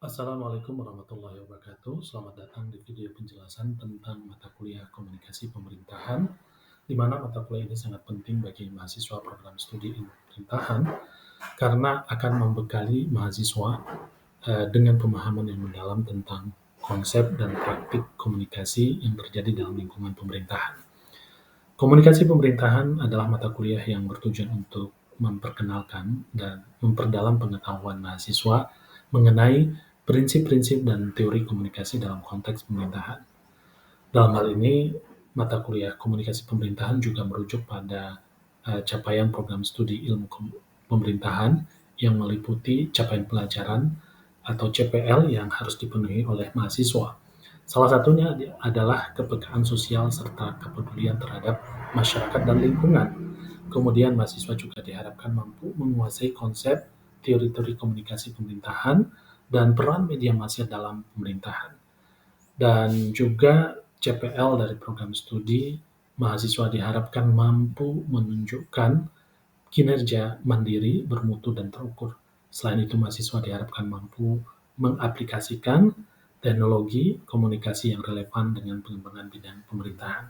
Assalamualaikum warahmatullahi wabarakatuh. Selamat datang di video penjelasan tentang mata kuliah komunikasi pemerintahan, di mana mata kuliah ini sangat penting bagi mahasiswa program studi ilmu pemerintahan karena akan membekali mahasiswa dengan pemahaman yang mendalam tentang konsep dan praktik komunikasi yang terjadi dalam lingkungan pemerintahan. Komunikasi pemerintahan adalah mata kuliah yang bertujuan untuk memperkenalkan dan memperdalam pengetahuan mahasiswa mengenai prinsip-prinsip dan teori komunikasi dalam konteks pemerintahan. Dalam hal ini, mata kuliah komunikasi pemerintahan juga merujuk pada capaian program studi ilmu pemerintahan yang meliputi capaian pelajaran atau CPL yang harus dipenuhi oleh mahasiswa. Salah satunya adalah kepekaan sosial serta kepedulian terhadap masyarakat dan lingkungan. Kemudian mahasiswa juga diharapkan mampu menguasai konsep teori-teori komunikasi pemerintahan dan peran media massa dalam pemerintahan. Dan juga CPL dari program studi, mahasiswa diharapkan mampu menunjukkan kinerja mandiri, bermutu, dan terukur. Selain itu, mahasiswa diharapkan mampu mengaplikasikan teknologi komunikasi yang relevan dengan pengembangan bidang pemerintahan.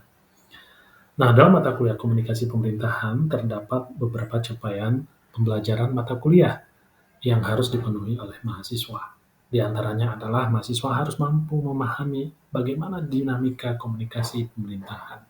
Nah, dalam mata kuliah komunikasi pemerintahan terdapat beberapa capaian pembelajaran mata kuliah yang harus dipenuhi oleh mahasiswa. Di antaranya adalah mahasiswa harus mampu memahami bagaimana dinamika komunikasi pemerintahan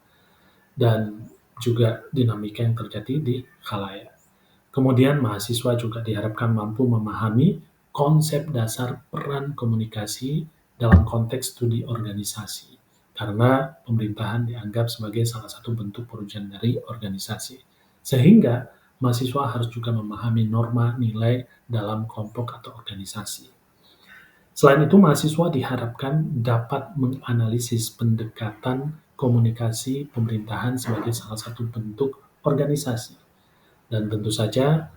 dan juga dinamika yang terjadi di khalayak. Kemudian mahasiswa juga diharapkan mampu memahami konsep dasar peran komunikasi dalam konteks studi organisasi, karena pemerintahan dianggap sebagai salah satu bentuk perwujudan dari organisasi. Sehingga mahasiswa harus juga memahami norma nilai dalam kelompok atau organisasi. Selain itu, mahasiswa diharapkan dapat menganalisis pendekatan komunikasi pemerintahan sebagai salah satu bentuk organisasi dan tentu saja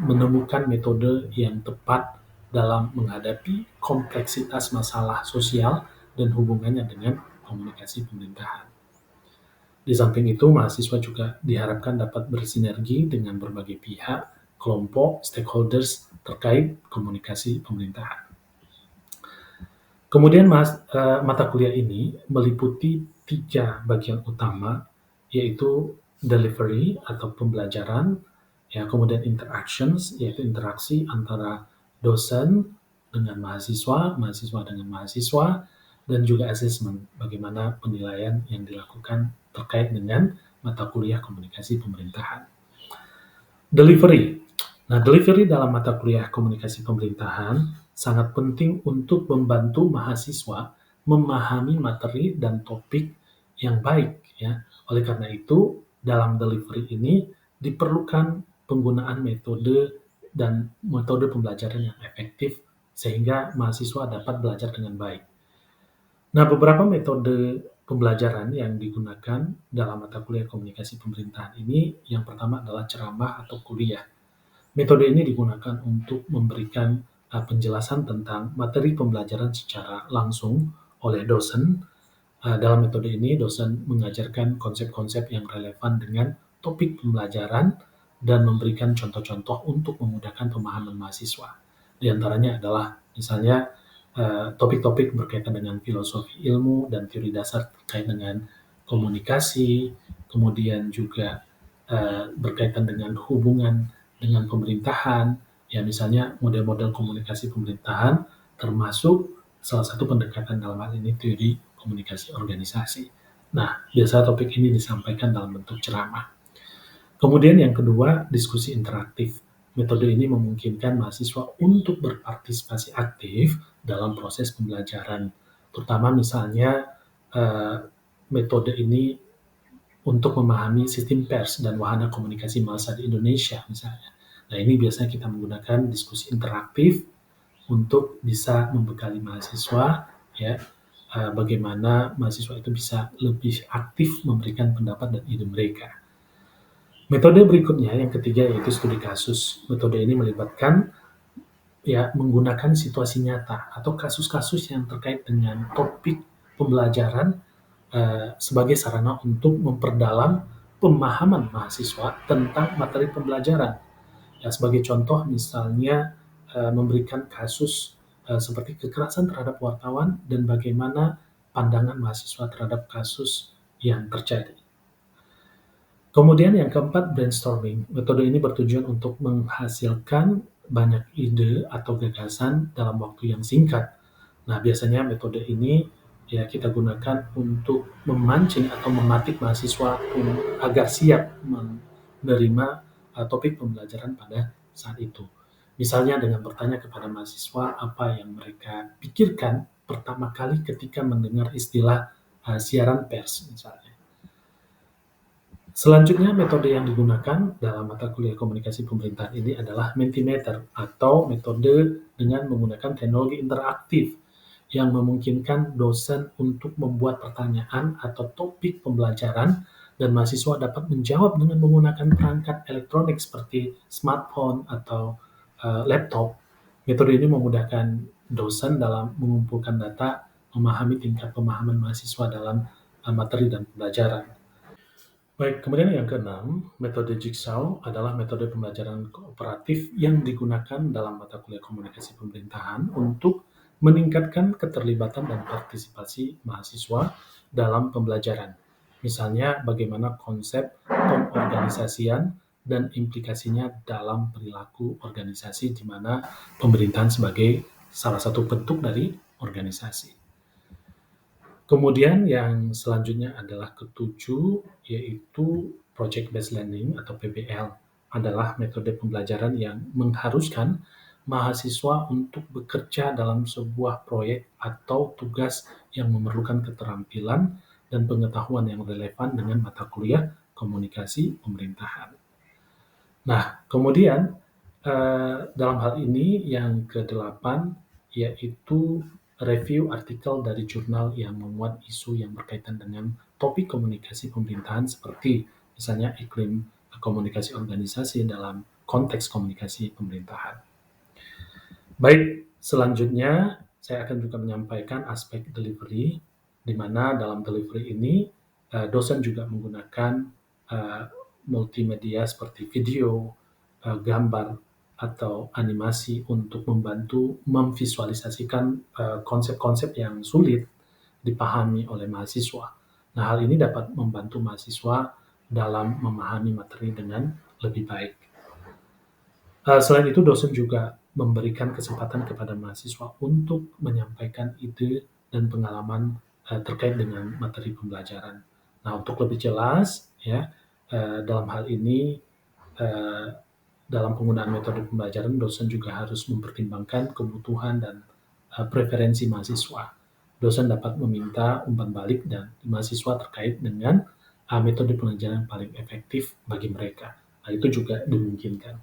menemukan metode yang tepat dalam menghadapi kompleksitas masalah sosial dan hubungannya dengan komunikasi pemerintahan. Di samping itu, mahasiswa juga diharapkan dapat bersinergi dengan berbagai pihak, kelompok, stakeholders terkait komunikasi pemerintahan. Kemudian mata kuliah ini meliputi 3 bagian utama, yaitu delivery atau pembelajaran, ya, kemudian interactions, yaitu interaksi antara dosen dengan mahasiswa, mahasiswa dengan mahasiswa, dan juga assessment, bagaimana penilaian yang dilakukan terkait dengan mata kuliah komunikasi pemerintahan. Delivery. Nah, delivery dalam mata kuliah komunikasi pemerintahan sangat penting untuk membantu mahasiswa memahami materi dan topik yang baik, ya. Oleh karena itu, dalam delivery ini diperlukan penggunaan metode dan metode pembelajaran yang efektif sehingga mahasiswa dapat belajar dengan baik. Nah, beberapa metode pembelajaran yang digunakan dalam mata kuliah komunikasi pemerintahan ini, yang pertama adalah ceramah atau kuliah. Metode ini digunakan untuk memberikan penjelasan tentang materi pembelajaran secara langsung oleh dosen. Dalam metode ini, dosen mengajarkan konsep-konsep yang relevan dengan topik pembelajaran dan memberikan contoh-contoh untuk memudahkan pemahaman mahasiswa. Di antaranya adalah misalnya topik-topik berkaitan dengan filosofi ilmu dan teori dasar terkait dengan komunikasi, kemudian juga berkaitan dengan hubungan dengan pemerintahan, ya misalnya model-model komunikasi pemerintahan, termasuk salah satu pendekatan dalam hal ini teori komunikasi organisasi. Nah, biasa topik ini disampaikan dalam bentuk ceramah. Kemudian yang kedua, diskusi interaktif. Metode ini memungkinkan mahasiswa untuk berpartisipasi aktif dalam proses pembelajaran, terutama misalnya metode ini untuk memahami sistem pers dan wahana komunikasi massa di Indonesia misalnya. Nah, ini biasanya kita menggunakan diskusi interaktif untuk bisa membekali mahasiswa, ya, bagaimana mahasiswa itu bisa lebih aktif memberikan pendapat dan ide mereka. Metode berikutnya yang ketiga yaitu studi kasus. Metode ini melibatkan ya menggunakan situasi nyata atau kasus-kasus yang terkait dengan topik pembelajaran sebagai sarana untuk memperdalam pemahaman mahasiswa tentang materi pembelajaran. Ya, sebagai contoh misalnya memberikan kasus seperti kekerasan terhadap wartawan dan bagaimana pandangan mahasiswa terhadap kasus yang terjadi. Kemudian yang keempat, brainstorming. Metode ini bertujuan untuk menghasilkan banyak ide atau gagasan dalam waktu yang singkat. Nah, biasanya metode ini ya kita gunakan untuk memancing atau mematik mahasiswa agar siap menerima topik pembelajaran pada saat itu. Misalnya dengan bertanya kepada mahasiswa apa yang mereka pikirkan pertama kali ketika mendengar istilah siaran pers misalnya. Selanjutnya, metode yang digunakan dalam mata kuliah komunikasi pemerintahan ini adalah Mentimeter atau metode dengan menggunakan teknologi interaktif yang memungkinkan dosen untuk membuat pertanyaan atau topik pembelajaran dan mahasiswa dapat menjawab dengan menggunakan perangkat elektronik seperti smartphone atau laptop. Metode ini memudahkan dosen dalam mengumpulkan data, memahami tingkat pemahaman mahasiswa dalam materi dan pembelajaran. Baik, kemudian yang keenam, metode Jigsaw adalah metode pembelajaran kooperatif yang digunakan dalam mata kuliah komunikasi pemerintahan untuk meningkatkan keterlibatan dan partisipasi mahasiswa dalam pembelajaran. Misalnya, bagaimana konsep pengorganisasian dan implikasinya dalam perilaku organisasi di mana pemerintahan sebagai salah satu bentuk dari organisasi. Kemudian yang selanjutnya adalah ketujuh, yaitu Project Based Learning atau PBL, adalah metode pembelajaran yang mengharuskan mahasiswa untuk bekerja dalam sebuah proyek atau tugas yang memerlukan keterampilan dan pengetahuan yang relevan dengan mata kuliah komunikasi pemerintahan. Nah, kemudian dalam hal ini yang ke-8 yaitu review artikel dari jurnal yang memuat isu yang berkaitan dengan topik komunikasi pemerintahan seperti misalnya iklim komunikasi organisasi dalam konteks komunikasi pemerintahan. Baik, selanjutnya saya akan juga menyampaikan aspek delivery, di mana dalam delivery ini dosen juga menggunakan multimedia seperti video, gambar, atau animasi untuk membantu memvisualisasikan konsep-konsep yang sulit dipahami oleh mahasiswa. Nah, hal ini dapat membantu mahasiswa dalam memahami materi dengan lebih baik. Selain itu, dosen juga memberikan kesempatan kepada mahasiswa untuk menyampaikan ide dan pengalaman terkait dengan materi pembelajaran. Nah, untuk lebih jelas, ya, dalam hal ini dalam penggunaan metode pembelajaran, dosen juga harus mempertimbangkan kebutuhan dan preferensi mahasiswa. Dosen dapat meminta umpan balik dan mahasiswa terkait dengan metode pembelajaran yang paling efektif bagi mereka. Nah, itu juga dimungkinkan.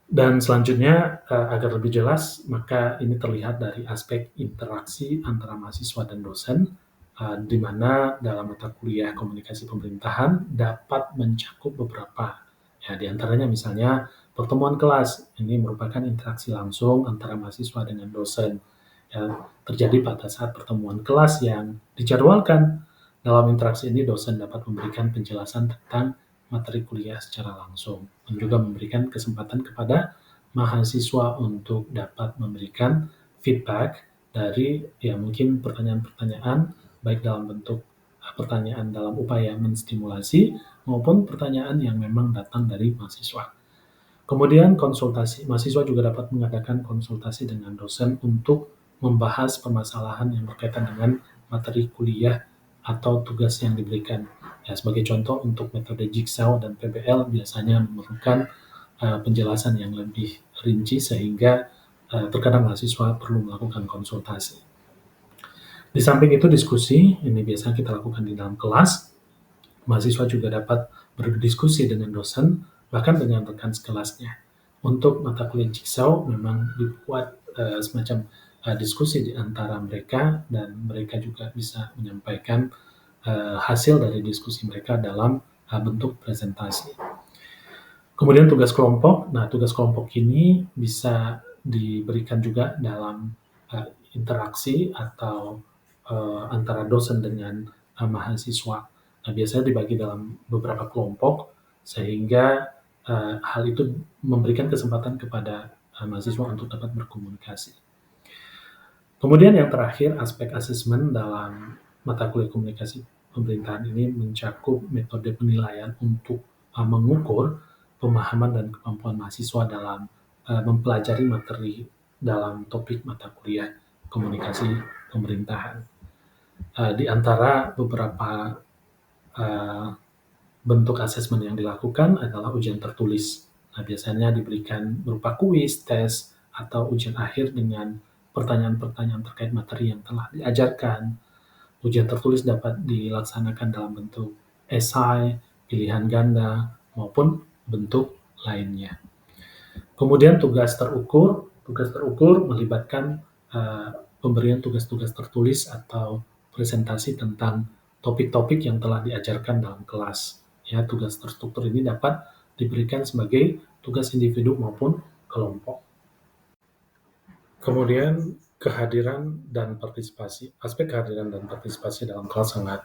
Dan selanjutnya, agar lebih jelas, maka ini terlihat dari aspek interaksi antara mahasiswa dan dosen, di mana dalam mata kuliah komunikasi pemerintahan dapat mencakup beberapa. Ya, di antaranya misalnya pertemuan kelas, ini merupakan interaksi langsung antara mahasiswa dengan dosen. Ya, terjadi pada saat pertemuan kelas yang dijadwalkan. Dalam interaksi ini dosen dapat memberikan penjelasan tentang materi kuliah secara langsung dan juga memberikan kesempatan kepada mahasiswa untuk dapat memberikan feedback dari ya mungkin pertanyaan-pertanyaan baik dalam bentuk pertanyaan dalam upaya menstimulasi maupun pertanyaan yang memang datang dari mahasiswa. Kemudian konsultasi, mahasiswa juga dapat mengadakan konsultasi dengan dosen untuk membahas permasalahan yang berkaitan dengan materi kuliah atau tugas yang diberikan. Ya, sebagai contoh untuk metode Jigsaw dan PBL biasanya memerlukan penjelasan yang lebih rinci sehingga terkadang mahasiswa perlu melakukan konsultasi. Di samping itu diskusi, ini biasanya kita lakukan di dalam kelas. Mahasiswa juga dapat berdiskusi dengan dosen, bahkan dengan rekan sekelasnya. Untuk mata kuliah Jigsaw memang dibuat semacam diskusi di antara mereka dan mereka juga bisa menyampaikan hasil dari diskusi mereka dalam bentuk presentasi. Kemudian tugas kelompok. Nah, tugas kelompok ini bisa diberikan juga dalam interaksi atau antara dosen dengan mahasiswa. Nah, biasanya dibagi dalam beberapa kelompok sehingga hal itu memberikan kesempatan kepada mahasiswa untuk dapat berkomunikasi. Kemudian yang terakhir, aspek asesmen dalam mata kuliah komunikasi pemerintahan ini mencakup metode penilaian untuk mengukur pemahaman dan kemampuan mahasiswa dalam mempelajari materi dalam topik mata kuliah komunikasi pemerintahan. Di antara beberapa bentuk asesmen yang dilakukan adalah ujian tertulis. Nah, biasanya diberikan berupa kuis, tes, atau ujian akhir dengan pertanyaan-pertanyaan terkait materi yang telah diajarkan. Ujian tertulis dapat dilaksanakan dalam bentuk esai, pilihan ganda, maupun bentuk lainnya. Kemudian tugas terukur melibatkan pemberian tugas-tugas tertulis atau presentasi tentang topik-topik yang telah diajarkan dalam kelas. Ya, tugas terstruktur ini dapat diberikan sebagai tugas individu maupun kelompok. Kemudian kehadiran dan partisipasi. Aspek kehadiran dan partisipasi dalam kelas sangat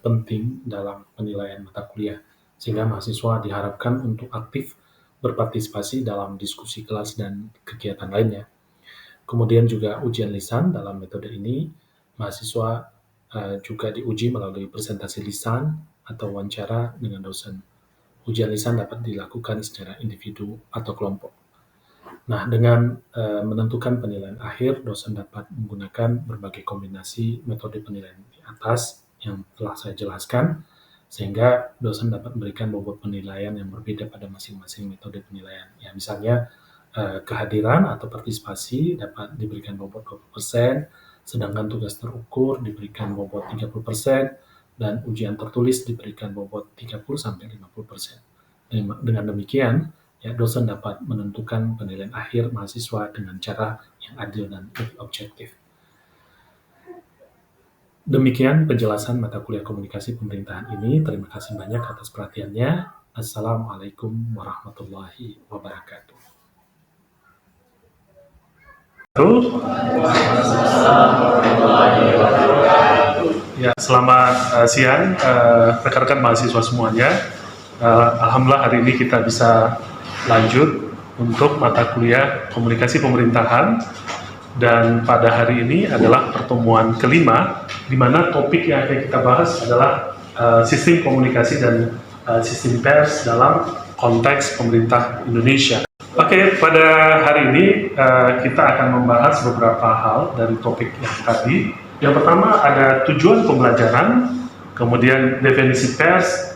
penting dalam penilaian mata kuliah, sehingga mahasiswa diharapkan untuk aktif berpartisipasi dalam diskusi kelas dan kegiatan lainnya. Kemudian juga ujian lisan. Dalam metode ini, mahasiswa juga diuji melalui presentasi lisan atau wawancara dengan dosen. Ujian lisan dapat dilakukan secara individu atau kelompok. Nah, dengan menentukan penilaian akhir, dosen dapat menggunakan berbagai kombinasi metode penilaian di atas yang telah saya jelaskan, sehingga dosen dapat memberikan bobot penilaian yang berbeda pada masing-masing metode penilaian. Ya, misalnya kehadiran atau partisipasi dapat diberikan bobot 20%, sedangkan tugas terukur diberikan bobot 30%, dan ujian tertulis diberikan bobot 30-50%. Dengan demikian, ya, dosen dapat menentukan penilaian akhir mahasiswa dengan cara yang adil dan lebih objektif. Demikian penjelasan mata kuliah komunikasi pemerintahan ini. Terima kasih banyak atas perhatiannya. Assalamualaikum warahmatullahi wabarakatuh. Ya, selamat siang rekan-rekan mahasiswa semuanya. Alhamdulillah hari ini kita bisa lanjut untuk mata kuliah komunikasi pemerintahan, dan pada hari ini adalah pertemuan kelima, di mana topik yang akan kita bahas adalah sistem komunikasi dan sistem pers dalam konteks pemerintah Indonesia. Oke, pada hari ini kita akan membahas beberapa hal dari topik yang tadi. Yang pertama ada tujuan pembelajaran, kemudian definisi pers,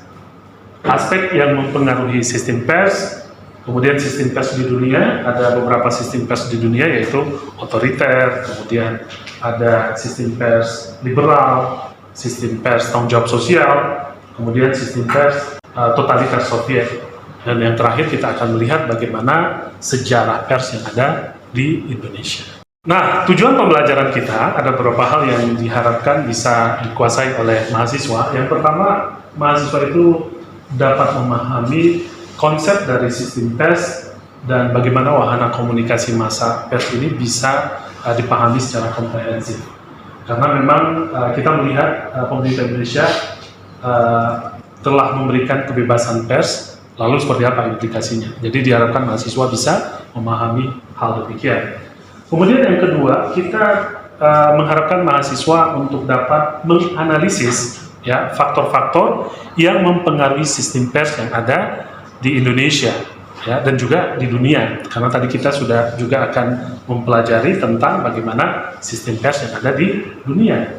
aspek yang mempengaruhi sistem pers, kemudian sistem pers di dunia. Ada beberapa sistem pers di dunia, yaitu otoriter, kemudian ada sistem pers liberal, sistem pers tanggung jawab sosial, kemudian sistem pers totaliter Soviet. Dan yang terakhir kita akan melihat bagaimana sejarah pers yang ada di Indonesia. Nah, tujuan pembelajaran kita ada beberapa hal yang diharapkan bisa dikuasai oleh mahasiswa. Yang pertama, mahasiswa itu dapat memahami konsep dari sistem pers dan bagaimana wahana komunikasi massa pers ini bisa dipahami secara komprehensif. Karena memang kita melihat pemerintah Indonesia telah memberikan kebebasan pers, lalu seperti apa implikasinya. Jadi diharapkan mahasiswa bisa memahami hal demikian. Kemudian yang kedua, kita mengharapkan mahasiswa untuk dapat menganalisis ya faktor-faktor yang mempengaruhi sistem pers yang ada di Indonesia ya, dan juga di dunia, karena tadi kita sudah juga akan mempelajari tentang bagaimana sistem pers yang ada di dunia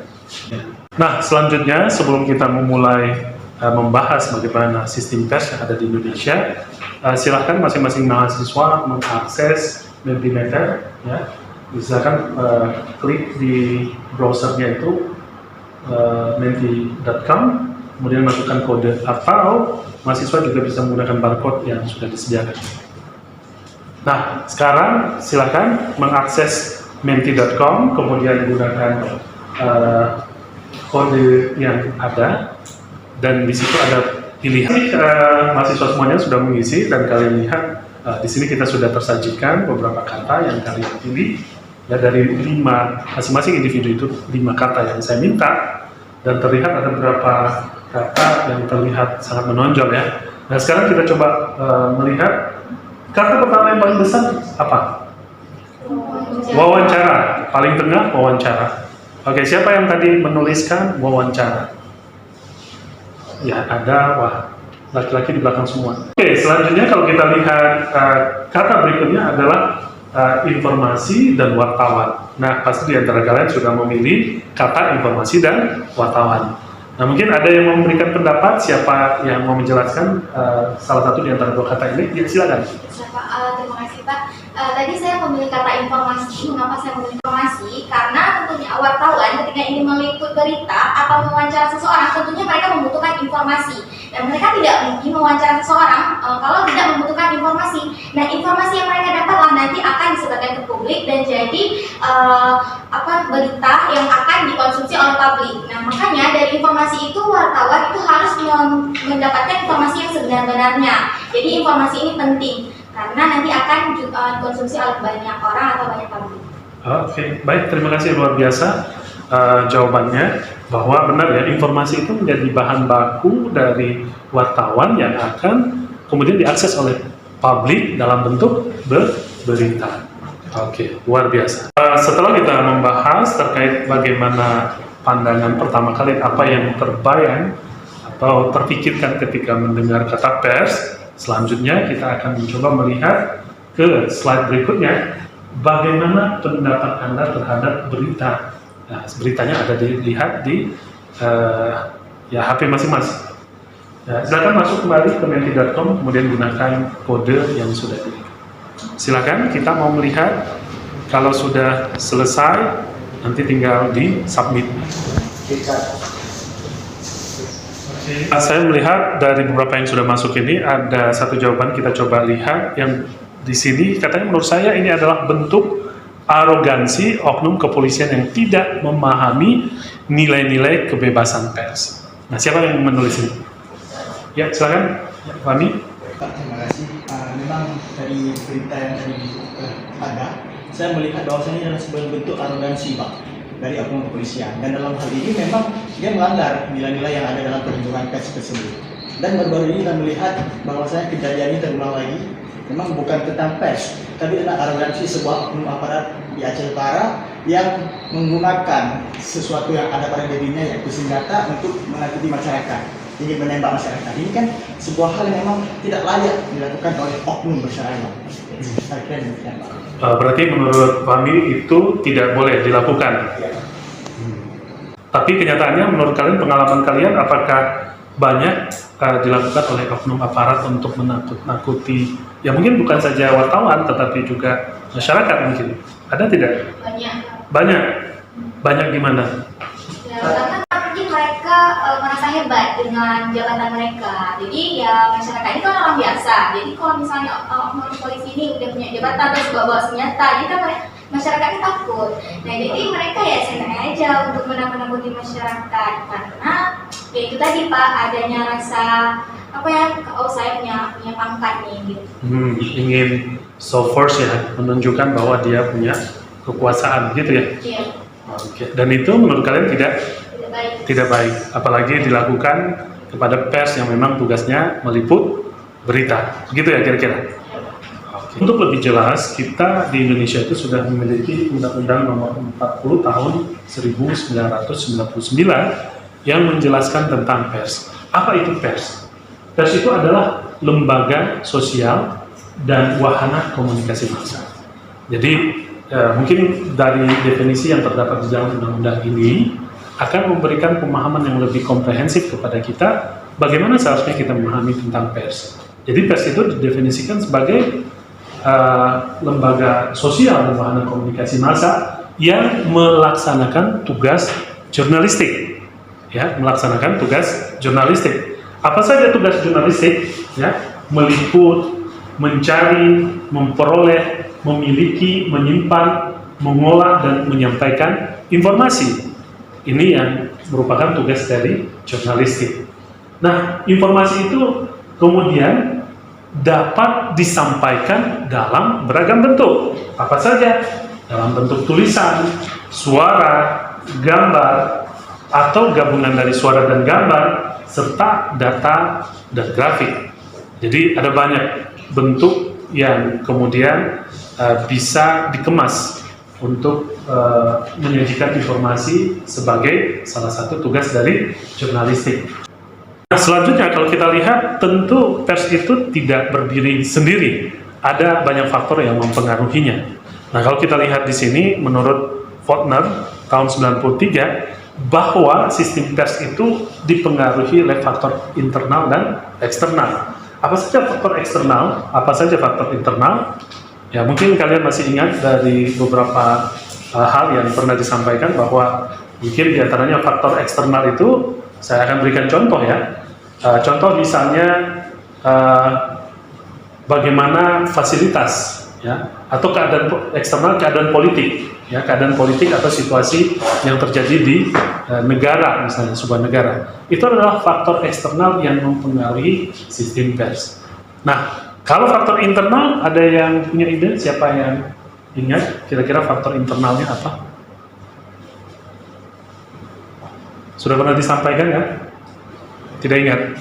ya. Nah, selanjutnya sebelum kita memulai membahas bagaimana sistem pers yang ada di Indonesia, silakan masing-masing mahasiswa mengakses Mentimeter ya. Misalkan klik di browsernya itu menti.com, kemudian masukkan kode, atau mahasiswa juga bisa menggunakan barcode yang sudah disediakan. Nah, sekarang silakan mengakses menti.com, kemudian gunakan kode yang ada, dan di situ ada pilihan. Mahasiswa semuanya sudah mengisi, dan kalian lihat di sini kita sudah tersajikan beberapa kata yang kalian pilih. Ya, dari 5, masing-masing individu itu 5 kata yang saya minta, dan terlihat ada beberapa kata yang terlihat sangat menonjol ya. Nah, sekarang kita coba melihat kata pertama yang paling besar apa? Wawancara, paling tengah wawancara. Oke, siapa yang tadi menuliskan wawancara? Ya, ada, wah, laki-laki di belakang semua. Oke, selanjutnya kalau kita lihat kata berikutnya adalah informasi dan wartawan. Nah, pasti di antara kalian sudah memilih kata informasi dan wartawan. Nah, mungkin ada yang memberikan pendapat, siapa yang mau menjelaskan salah satu di antara dua kata ini? Ya, silakan. Terima kasih Pak. Tadi saya memilih kata informasi. Mengapa saya memilih informasi? Karena tentunya wartawan ketika ingin meliput berita atau mewawancara seseorang, tentunya mereka membutuhkan informasi. Dan mereka tidak mungkin mewawancara seseorang kalau tidak membutuhkan informasi. Nah, informasi yang mereka dapatlah nanti akan disebarkan ke publik dan jadi berita yang akan dikonsumsi oleh publik. Nah, makanya dari informasi itu wartawan itu harus mendapatkan informasi yang sebenar-benarnya. Jadi informasi ini penting karena nanti akan dikonsumsi oleh banyak orang atau banyak publik. Oke, baik, terima kasih, luar biasa jawabannya, bahwa benar ya, informasi itu menjadi bahan baku dari wartawan yang akan kemudian diakses oleh publik dalam bentuk berita. Oke, luar biasa. Setelah kita membahas terkait bagaimana pandangan pertama kali, apa yang terbayang atau terpikirkan ketika mendengar kata pers, selanjutnya kita akan mencoba melihat ke slide berikutnya, bagaimana pendapat Anda terhadap berita. Nah, beritanya ada dilihat di HP masing-masing. Nah, silakan masuk kembali ke menti.com, kemudian gunakan kode yang sudah diberikan. Silakan, kita mau melihat. Kalau sudah selesai, nanti tinggal di submit. Saya melihat dari beberapa yang sudah masuk ini ada satu jawaban, kita coba lihat yang di sini. Katanya menurut saya ini adalah bentuk arogansi oknum kepolisian yang tidak memahami nilai-nilai kebebasan pers. Nah, siapa yang menulis ini? Ya, silakan, Fani. Terima kasih. Memang dari berita yang tadi ada, saya melihat bahwasannya adalah sebuah bentuk arogansi, Pak, dari oknum kepolisian. Dan dalam hal ini memang dia melanggar nilai-nilai yang ada dalam perlindungan pers tersebut. Dan baru-baru ini kita melihat bahwasanya kejadian ini terulang lagi. Memang bukan tentang pers, tapi tentang arogansi sebuah oknum aparat di Aceh Utara yang menggunakan sesuatu yang ada pada dirinya, yaitu senjata, untuk menakuti masyarakat, ingin menembak masyarakat. Ini kan sebuah hal yang memang tidak layak dilakukan oleh oknum berseragam. Saya kira demikian, Pak. Berarti menurut Fahmi itu tidak boleh dilakukan. Ya. Tapi kenyataannya menurut kalian, pengalaman kalian, apakah banyak dilakukan oleh oknum aparat untuk menakut-nakuti, ya mungkin bukan saja wartawan, tetapi juga masyarakat mungkin? Ada tidak? Banyak gimana? Ya, karena mungkin mereka merasa hebat dengan jabatan mereka. Jadi ya masyarakat ini kan orang biasa. Jadi kalau misalnya oknum polisi ini udah punya jabatan terus bawa senjata, jadi kan masyarakat ini takut. Nah, jadi mereka ya santai aja untuk menakut-nakuti masyarakat karena ya itu tadi Pak, adanya rasa saya punya pangkat nih gitu. Ingin show force ya, menunjukkan bahwa dia punya kekuasaan gitu ya. Iya. Oke. Dan itu menurut kalian tidak baik, apalagi dilakukan kepada pers yang memang tugasnya meliput berita, begitu ya kira-kira. Oke. Untuk lebih jelas, kita di Indonesia itu sudah memiliki Undang-Undang Nomor 40 Tahun 1999 yang menjelaskan tentang pers. Apa itu pers? Pers itu adalah lembaga sosial dan wahana komunikasi massa. Jadi mungkin dari definisi yang terdapat di dalam undang-undang ini akan memberikan pemahaman yang lebih komprehensif kepada kita bagaimana seharusnya kita memahami tentang pers. Jadi pers itu didefinisikan sebagai lembaga sosial dan wahana komunikasi massa yang melaksanakan tugas jurnalistik. Ya, melaksanakan tugas jurnalistik. Apa saja tugas jurnalistik? Ya, meliput, mencari, memperoleh, memiliki, menyimpan, mengolah, dan menyampaikan informasi. Ini yang merupakan tugas dari jurnalistik. Nah, informasi itu kemudian dapat disampaikan dalam beragam bentuk. Apa saja? Dalam bentuk tulisan, suara, gambar, atau gabungan dari suara dan gambar, serta data dan grafik. Jadi ada banyak bentuk yang kemudian bisa dikemas untuk menyajikan informasi sebagai salah satu tugas dari jurnalistik. Nah, selanjutnya kalau kita lihat, tentu pers itu tidak berdiri sendiri. Ada banyak faktor yang mempengaruhinya. Nah, kalau kita lihat di sini, menurut Faulkner tahun 93, bahwa sistem pers itu dipengaruhi oleh faktor internal dan eksternal. Apa saja faktor eksternal? Apa saja faktor internal? Ya, mungkin kalian masih ingat dari beberapa hal yang pernah disampaikan bahwa mungkin diantaranya faktor eksternal itu, saya akan berikan contoh ya. Contoh misalnya bagaimana fasilitas ya, atau keadaan eksternal, keadaan politik ya, keadaan politik atau situasi yang terjadi di negara, misalnya sebuah negara. Itu adalah faktor eksternal yang mempengaruhi sistem pers. Nah, kalau faktor internal, ada yang punya ide? Siapa yang ingat kira-kira faktor internalnya apa? Sudah pernah disampaikan kan? Tidak ingat?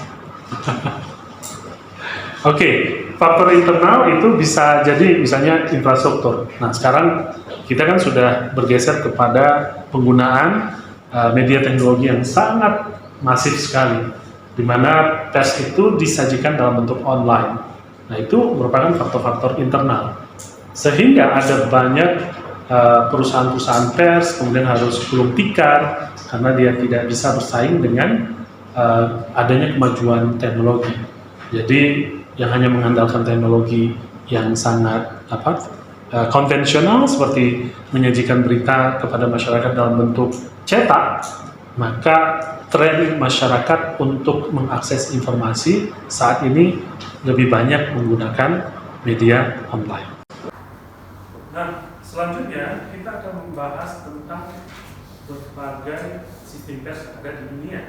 Oke, faktor internal itu bisa jadi misalnya infrastruktur. Nah, sekarang kita kan sudah bergeser kepada penggunaan media teknologi yang sangat masif sekali, di mana pers itu disajikan dalam bentuk online. Nah, itu merupakan faktor-faktor internal. Sehingga ada banyak perusahaan-perusahaan pers kemudian harus gulung tikar karena dia tidak bisa bersaing dengan adanya kemajuan teknologi. Jadi yang hanya mengandalkan teknologi yang sangat konvensional seperti menyajikan berita kepada masyarakat dalam bentuk cetak, maka tren masyarakat untuk mengakses informasi saat ini lebih banyak menggunakan media online. Nah, selanjutnya kita akan membahas tentang berbagai sistem pers yang ada di dunia.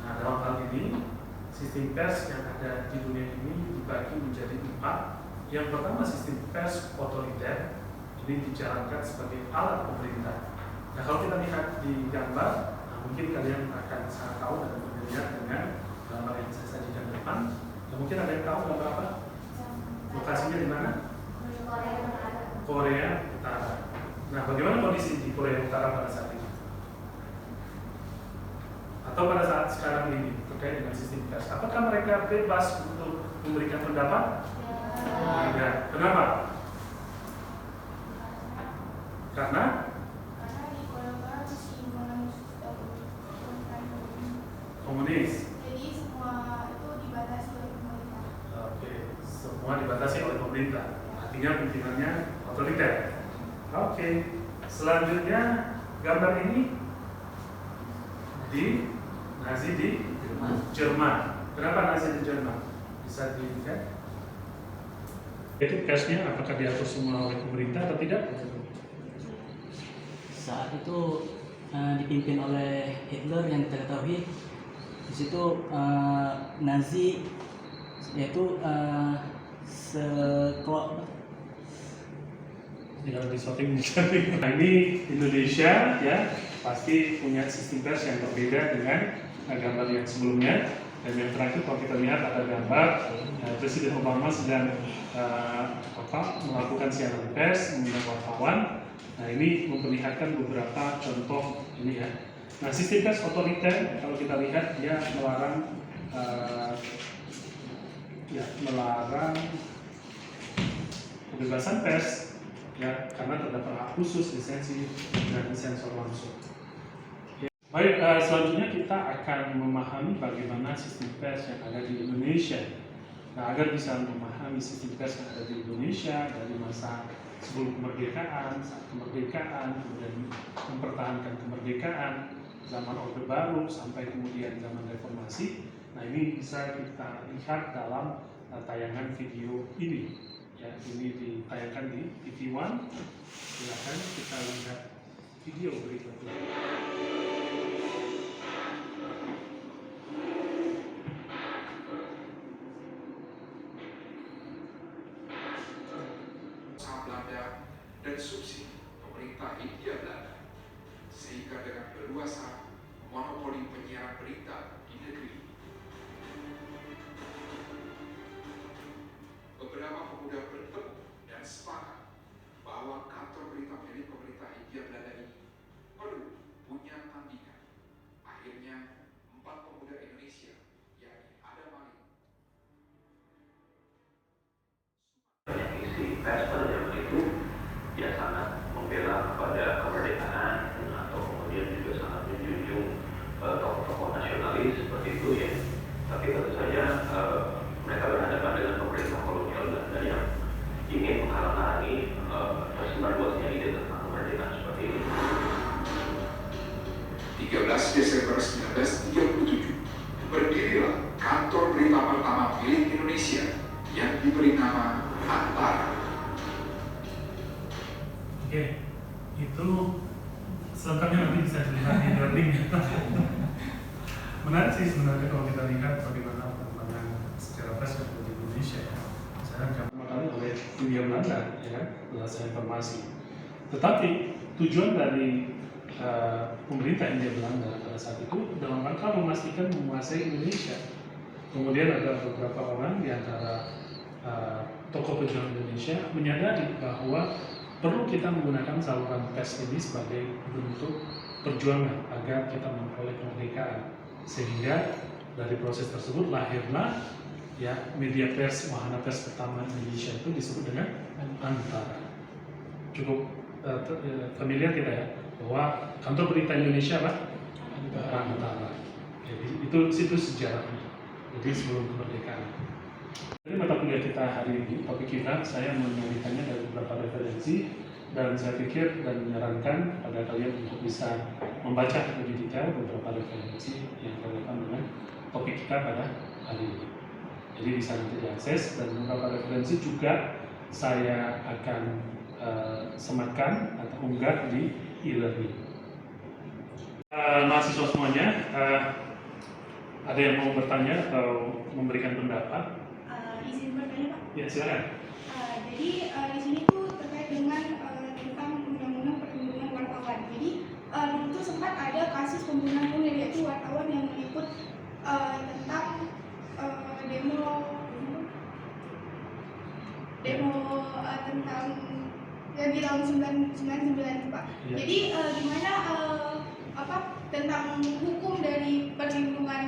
Nah, dalam hal ini, sistem pers yang ada di dunia ini dibagi menjadi 4. Yang pertama, sistem pers otoriter. Ini dijalankan sebagai alat pemerintah. Nah, kalau kita lihat di gambar, nah, mungkin kalian akan sangat tahu dan familiar dengan gambar yang saya sajikan depan. Nah, mungkin ada yang tahu gambar apa? Lokasinya di mana? Korea Utara. Nah, bagaimana kondisi di Korea Utara pada saat ini? Atau pada saat sekarang ini terkait dengan sistem pers? Apakah mereka bebas untuk memberikan pendapat? Tidak. Kenapa? Karena komunis. Jadi semua itu dibatasi oleh pemerintah. Oke, semua dibatasi oleh pemerintah. Artinya pimpinannya otoriter. Oke. Selanjutnya gambar ini di Nazi di Jerman. Kenapa Nazi di Jerman? Bisa dilihat. Itu persnya apakah diatur semua oleh pemerintah atau tidak? Saat itu dipimpin oleh Hitler yang kita ketahui. Di situ Nazi yaitu sekelompok. Tinggal di shooting mencari. Nah, ini Indonesia ya, pasti punya sistem pers yang berbeda dengan gambar yang sebelumnya. Dan yang terakhir kalau kita lihat ada gambar Presiden Obama sedang melakukan siaran pers mengundang wartawan. Nah, ini memperlihatkan beberapa contoh ini ya. Nah, sistem pers otoriter kalau kita lihat dia melarang kebebasan pers ya, karena terdapat hak khusus, lisensi dan sensor langsung. Baik, selanjutnya kita akan memahami bagaimana sistem pers yang ada di Indonesia. Nah, agar bisa memahami sistem pers yang ada di Indonesia dari masa sebelum kemerdekaan, saat kemerdekaan, kemudian mempertahankan kemerdekaan, zaman Orde Baru sampai kemudian zaman reformasi. Nah, ini bisa kita lihat dalam tayangan video ini. Ya, ini ditayangkan di TV One. Silakan kita lihat video berikutnya. Belanda dan subsidi pemerintah Hindia Belanda, sehingga dengan berluasa monopoli penyiaran berita di negeri. Beberapa pemuda bertemu dan sepakat pers pada zaman itu ya sangat membela kepada kemerdekaan atau kemudian juga sangat menjunjung tokoh-tokoh nasionalis seperti itu ya. Tapi tentu saja mereka berhadapan dengan pemerintah kolonial Belanda yang ingin menghalang-halangi tersebar luasnya ide tentang kemerdekaan seperti ini. 13 Desember 1937 berdirilah kantor berita pertama milik Indonesia yang diberi nama Antara. Oke, itu selengkapnya nanti bisa dilihat di learning. Menarik sih sebenarnya kalau kita lihat bagaimana perkembangan secara pers di Indonesia. Saya pertama kali oleh Hindia Belanda, ya kan, bahasa informasi. Tetapi tujuan dari pemerintah Hindia Belanda pada saat itu dalam rangka memastikan menguasai Indonesia. Kemudian ada beberapa orang di antara tokoh pejuang Indonesia menyadari bahwa perlu kita menggunakan saluran pers ini sebagai bentuk perjuangan agar kita memperoleh kemerdekaan. Sehingga dari proses tersebut lahirlah ya media pers, wahana pers pertama Indonesia itu disebut dengan Antara. Cukup familiar kita ya bahwa kantor berita Indonesia apa? Antara. Jadi itu situs sejarahnya. Jadi sebelum kemerdekaan. Dari mata kuliah kita hari ini, topik kita, saya menyampaikannya dari beberapa referensi dan saya pikir dan menyarankan kepada kalian untuk bisa membaca lebih detail beberapa referensi yang relevan dengan topik kita pada hari ini. Jadi bisa nanti diakses dan beberapa referensi juga saya akan sematkan atau unggah di e-learning. Mahasiswa semuanya, ada yang mau bertanya atau memberikan pendapat? Izin bertanya Pak. Ya silakan. Jadi di sini tuh terkait dengan tentang undang-undang perlindungan wartawan. Jadi dulu tuh sempat ada kasus pembunuhan munir, yaitu wartawan yang meliput tentang demo tentang yang di tahun 1999 Pak. Ya. Jadi gimana tentang hukum dari perlindungan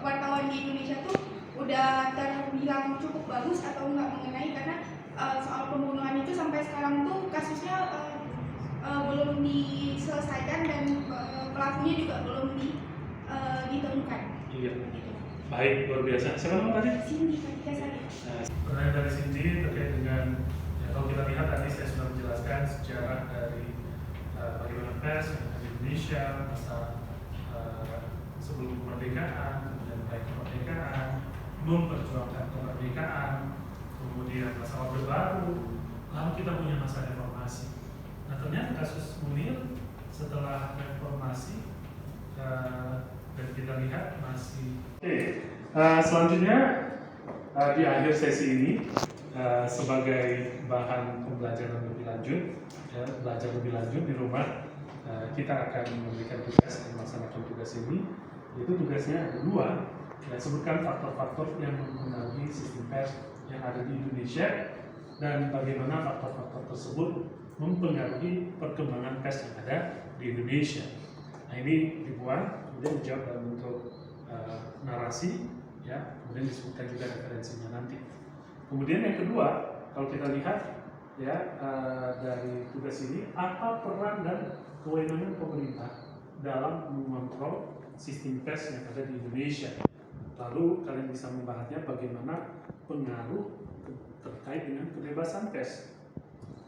wartawan di Indonesia tuh udah terbilang cukup bagus atau enggak mengenai, karena soal pembunuhan itu sampai sekarang tuh kasusnya belum diselesaikan dan pelakunya juga belum ditemukan. Iya. Baik, luar biasa. Siapa nama tadi? Cindy Fatika Sari. Pertanyaan dari Cindy terkait dengan ya, kalau kita lihat tadi saya sudah menjelaskan sejarah dari bagaimana pers di Indonesia masa sebelum kemerdekaan, kemudian baik kemerdekaan, memperjuangkan kemerdekaan, kemudian masa Orde Baru, lalu kita punya masa reformasi. Nah ternyata kasus Munir setelah reformasi dan kita lihat masih. Selanjutnya di akhir sesi ini sebagai bahan pembelajaran lebih lanjut, ya, belajar lebih lanjut di rumah, kita akan memberikan tugas dan melaksanakan tugas ini. Itu tugasnya ada dua. Ya, sebutkan faktor-faktor yang mempengaruhi sistem pers yang ada di Indonesia dan bagaimana faktor-faktor tersebut mempengaruhi perkembangan pers yang ada di Indonesia. Nah ini dibuat, kemudian dijawab dalam bentuk narasi, ya, kemudian disebutkan juga referensinya nanti. Kemudian yang kedua, kalau kita lihat ya dari tugas ini, apa peran dan kewenangan pemerintah dalam mengontrol sistem pers yang ada di Indonesia. Lalu kalian bisa membahasnya bagaimana pengaruh terkait dengan kebebasan pers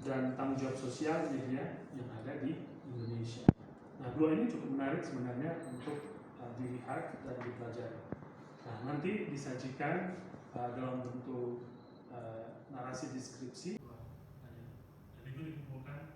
dan tanggung jawab sosial media yang ada di Indonesia. Nah, dua ini cukup menarik sebenarnya untuk dilihat dan dipelajari. Nah, nanti disajikan dalam bentuk narasi deskripsi. Dan itu dikumpulkan